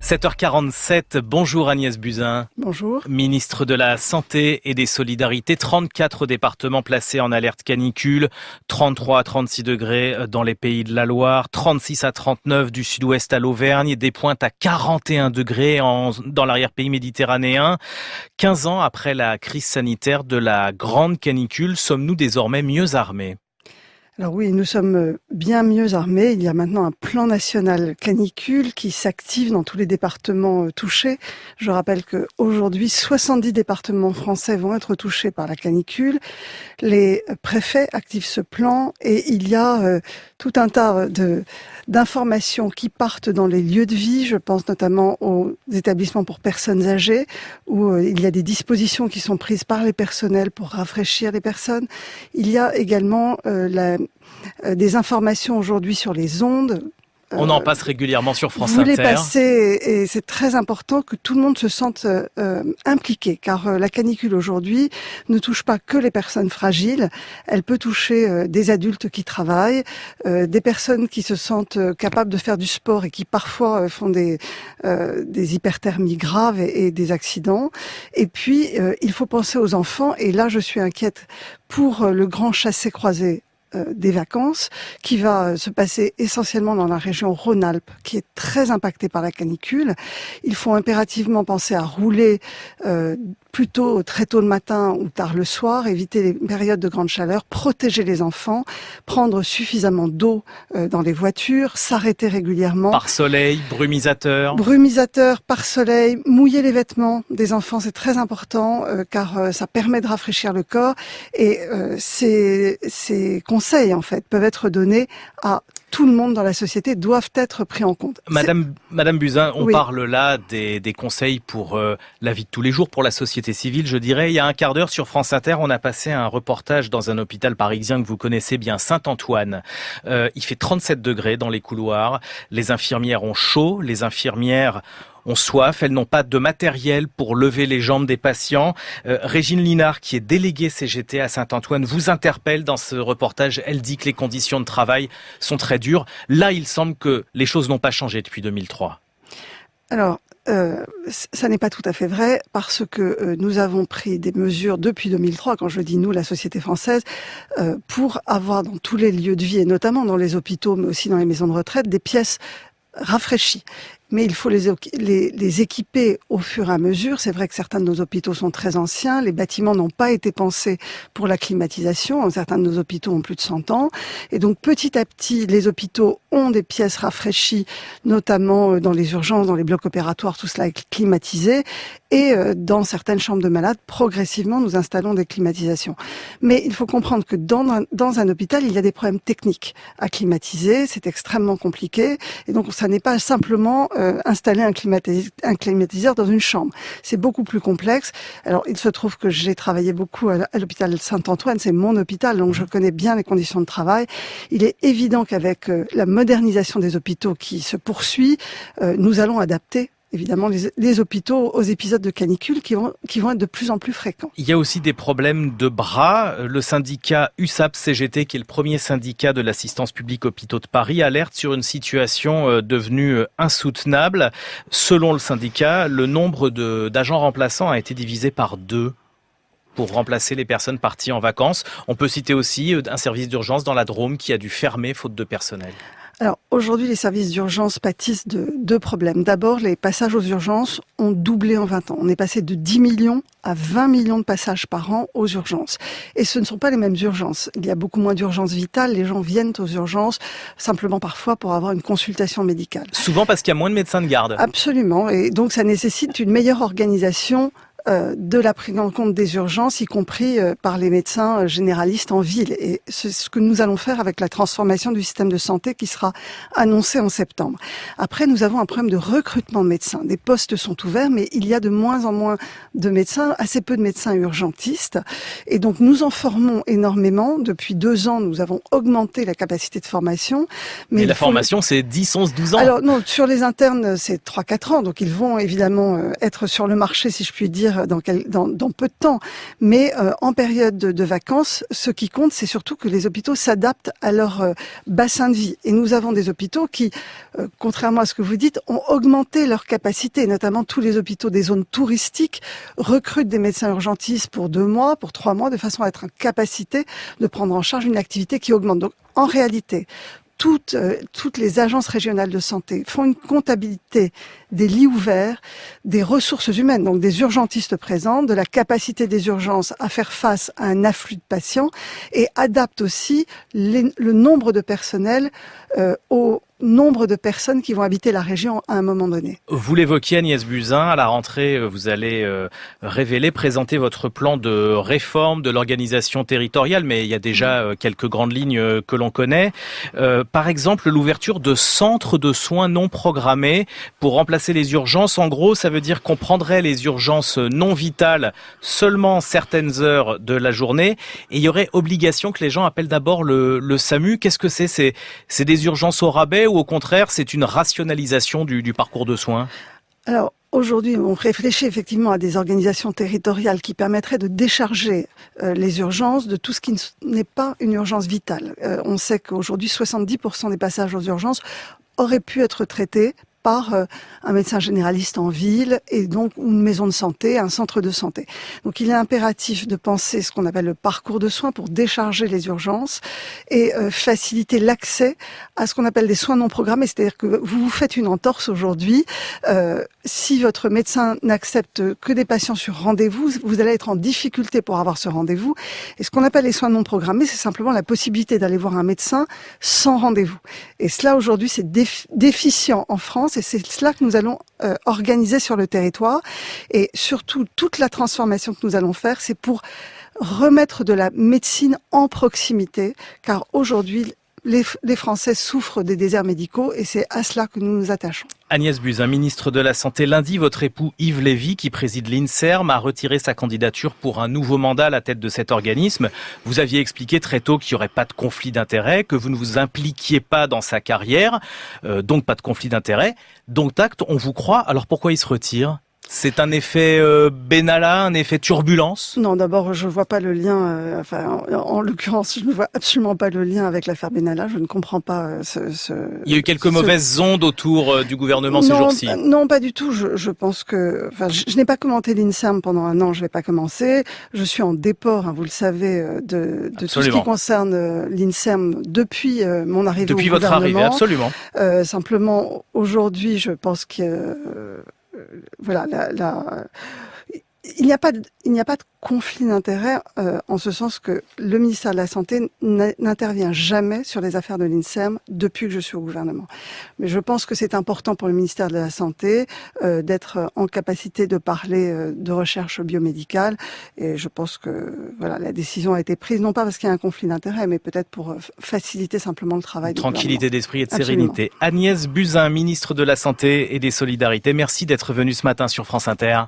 7h47, bonjour Agnès Buzyn. Bonjour. Ministre de la Santé et des Solidarités, 34 départements placés en alerte canicule, 33 à 36 degrés dans les Pays de la Loire, 36 à 39 du sud-ouest à l'Auvergne, des pointes à 41 degrés dans l'arrière-pays méditerranéen. 15 ans après la crise sanitaire de la grande canicule, sommes-nous désormais mieux armés ? Alors oui, nous sommes bien mieux armés. Il y a maintenant un plan national canicule qui s'active dans tous les départements touchés. Je rappelle qu'aujourd'hui, 70 départements français vont être touchés par la canicule. Les préfets activent ce plan et il y a tout un tas d'informations qui partent dans les lieux de vie. Je pense notamment aux établissements pour personnes âgées où il y a des dispositions qui sont prises par les personnels pour rafraîchir les personnes. Il y a également des informations aujourd'hui sur les ondes. On en passe régulièrement sur France Vous les Inter. passez et c'est très important que tout le monde se sente impliqué car la canicule aujourd'hui ne touche pas que les personnes fragiles, elle peut toucher des adultes qui travaillent, des personnes qui se sentent capables de faire du sport et qui parfois font des hyperthermies graves et des accidents. Et puis il faut penser aux enfants et là je suis inquiète pour le grand chassé-croisé des vacances qui va se passer essentiellement dans la région Rhône-Alpes qui est très impactée par la canicule. Il faut impérativement penser à rouler plutôt très tôt le matin ou tard le soir, éviter les périodes de grande chaleur, protéger les enfants, prendre suffisamment d'eau dans les voitures, s'arrêter régulièrement. Par soleil, brumisateur. Brumisateur, par soleil, mouiller les vêtements des enfants, c'est très important car ça permet de rafraîchir le corps et ces conseils en fait peuvent être donnés à tout le monde dans la société, doivent être pris en compte. Madame Buzyn, on Oui. parle là des conseils pour la vie de tous les jours, pour la société civile, je dirais. Il y a un quart d'heure sur France Inter, on a passé un reportage dans un hôpital parisien que vous connaissez bien, Saint-Antoine. Il fait 37 degrés dans les couloirs, les infirmières ont chaud, les infirmières ont soif, elles n'ont pas de matériel pour lever les jambes des patients. Régine Linard, qui est déléguée CGT à Saint-Antoine, vous interpelle dans ce reportage. Elle dit que les conditions de travail sont très dures. Là, il semble que les choses n'ont pas changé depuis 2003. Alors, ça n'est pas tout à fait vrai parce que nous avons pris des mesures depuis 2003, quand je dis nous, la société française, pour avoir dans tous les lieux de vie et notamment dans les hôpitaux, mais aussi dans les maisons de retraite, des pièces rafraîchies. Mais il faut les équiper au fur et à mesure. C'est vrai que certains de nos hôpitaux sont très anciens. Les bâtiments n'ont pas été pensés pour la climatisation. Certains de nos hôpitaux ont plus de 100 ans. Et donc, petit à petit, les hôpitaux ont des pièces rafraîchies, notamment dans les urgences, dans les blocs opératoires, tout cela est climatisé. Et dans certaines chambres de malades, progressivement, nous installons des climatisations. Mais il faut comprendre que dans un hôpital, il y a des problèmes techniques à climatiser. C'est extrêmement compliqué. Et donc, ça n'est pas simplement installer un climatiseur dans une chambre. C'est beaucoup plus complexe. Alors, il se trouve que j'ai travaillé beaucoup à l'hôpital Saint-Antoine, c'est mon hôpital, donc je connais bien les conditions de travail. Il est évident qu'avec la modernisation des hôpitaux qui se poursuit, nous allons adapter évidemment les hôpitaux aux épisodes de canicule qui vont être de plus en plus fréquents. Il y a aussi des problèmes de bras. Le syndicat USAP-CGT, qui est le premier syndicat de l'assistance publique hôpitaux de Paris, alerte sur une situation devenue insoutenable. Selon le syndicat, le nombre d'agents remplaçants a été divisé par 2 pour remplacer les personnes parties en vacances. On peut citer aussi un service d'urgence dans la Drôme qui a dû fermer faute de personnel. Alors aujourd'hui, les services d'urgence pâtissent de 2 problèmes. D'abord, les passages aux urgences ont doublé en 20 ans. On est passé de 10 millions à 20 millions de passages par an aux urgences. Et ce ne sont pas les mêmes urgences. Il y a beaucoup moins d'urgences vitales. Les gens viennent aux urgences simplement parfois pour avoir une consultation médicale. Souvent parce qu'il y a moins de médecins de garde. Absolument. Et donc ça nécessite une meilleure organisation de la prise en compte des urgences, y compris par les médecins généralistes en ville. Et c'est ce que nous allons faire avec la transformation du système de santé qui sera annoncée en septembre. Après, nous avons un problème de recrutement de médecins. Des postes sont ouverts, mais il y a de moins en moins de médecins, assez peu de médecins urgentistes. Et donc, nous en formons énormément. Depuis 2 ans, nous avons augmenté la capacité de formation. Mais la formation, c'est 10, 11, 12 ans. Alors non, sur les internes, c'est 3-4 ans. Donc, ils vont évidemment être sur le marché, si je puis dire, rouvrir dans peu de temps. Mais en période de vacances, ce qui compte, c'est surtout que les hôpitaux s'adaptent à leur bassin de vie. Et nous avons des hôpitaux qui, contrairement à ce que vous dites, ont augmenté leur capacité. Notamment tous les hôpitaux des zones touristiques recrutent des médecins urgentistes pour 2 mois, pour 3 mois, de façon à être en capacité de prendre en charge une activité qui augmente. Donc, en réalité, toutes les agences régionales de santé font une comptabilité des lits ouverts, des ressources humaines, donc des urgentistes présents, de la capacité des urgences à faire face à un afflux de patients et adaptent aussi le nombre de personnel au nombre de personnes qui vont habiter la région à un moment donné. Vous l'évoquiez, Agnès Buzyn, à la rentrée, vous allez présenter votre plan de réforme de l'organisation territoriale, mais il y a déjà quelques grandes lignes que l'on connaît. Par exemple, l'ouverture de centres de soins non programmés pour remplacer les urgences. En gros, ça veut dire qu'on prendrait les urgences non vitales seulement certaines heures de la journée et il y aurait obligation que les gens appellent d'abord le SAMU. Qu'est-ce que c'est ? C'est des urgences au rabais ou au contraire, c'est une rationalisation du parcours de soins ? Alors, aujourd'hui, on réfléchit effectivement à des organisations territoriales qui permettraient de décharger les urgences de tout ce qui n'est pas une urgence vitale. On sait qu'aujourd'hui, 70% des passages aux urgences auraient pu être traités par un médecin généraliste en ville et donc une maison de santé, un centre de santé. Donc il est impératif de penser ce qu'on appelle le parcours de soins pour décharger les urgences et faciliter l'accès à ce qu'on appelle des soins non programmés. C'est-à-dire que vous faites une entorse aujourd'hui, si votre médecin n'accepte que des patients sur rendez-vous, vous allez être en difficulté pour avoir ce rendez-vous. Et ce qu'on appelle les soins non programmés, c'est simplement la possibilité d'aller voir un médecin sans rendez-vous. Et cela aujourd'hui, c'est déficient en France. Et c'est cela que nous allons organiser sur le territoire. Et surtout, toute la transformation que nous allons faire, c'est pour remettre de la médecine en proximité, car aujourd'hui, les Français souffrent des déserts médicaux et c'est à cela que nous nous attachons. Agnès Buzyn, ministre de la Santé. Lundi, votre époux Yves Lévy, qui préside l'INSERM, a retiré sa candidature pour un nouveau mandat à la tête de cet organisme. Vous aviez expliqué très tôt qu'il n'y aurait pas de conflit d'intérêts, que vous ne vous impliquiez pas dans sa carrière, donc pas de conflit d'intérêts. Donc tact, on vous croit. Alors pourquoi il se retire ? C'est un effet Benalla, un effet turbulence ? Non, d'abord, je vois pas le lien. En l'occurrence, je ne vois absolument pas le lien avec l'affaire Benalla. Je ne comprends pas Il y a eu quelques mauvaises ondes autour du gouvernement ces jours-ci. Non, pas du tout. Je pense que, je n'ai pas commenté l'INSERM pendant 1 an. Je vais pas commencer. Je suis en déport, vous le savez, de tout ce qui concerne l'INSERM depuis mon arrivée au gouvernement. Depuis votre arrivée, absolument. Simplement, aujourd'hui, je pense que voilà, il n'y a pas de conflit d'intérêts en ce sens que le ministère de la Santé n'intervient jamais sur les affaires de l'INSERM depuis que je suis au gouvernement. Mais je pense que c'est important pour le ministère de la Santé d'être en capacité de parler de recherche biomédicale et je pense que voilà, la décision a été prise non pas parce qu'il y a un conflit d'intérêts mais peut-être pour faciliter simplement le travail du gouvernement. Tranquillité d'esprit et de sérénité. Agnès Buzyn, ministre de la Santé et des Solidarités, merci d'être venue ce matin sur France Inter.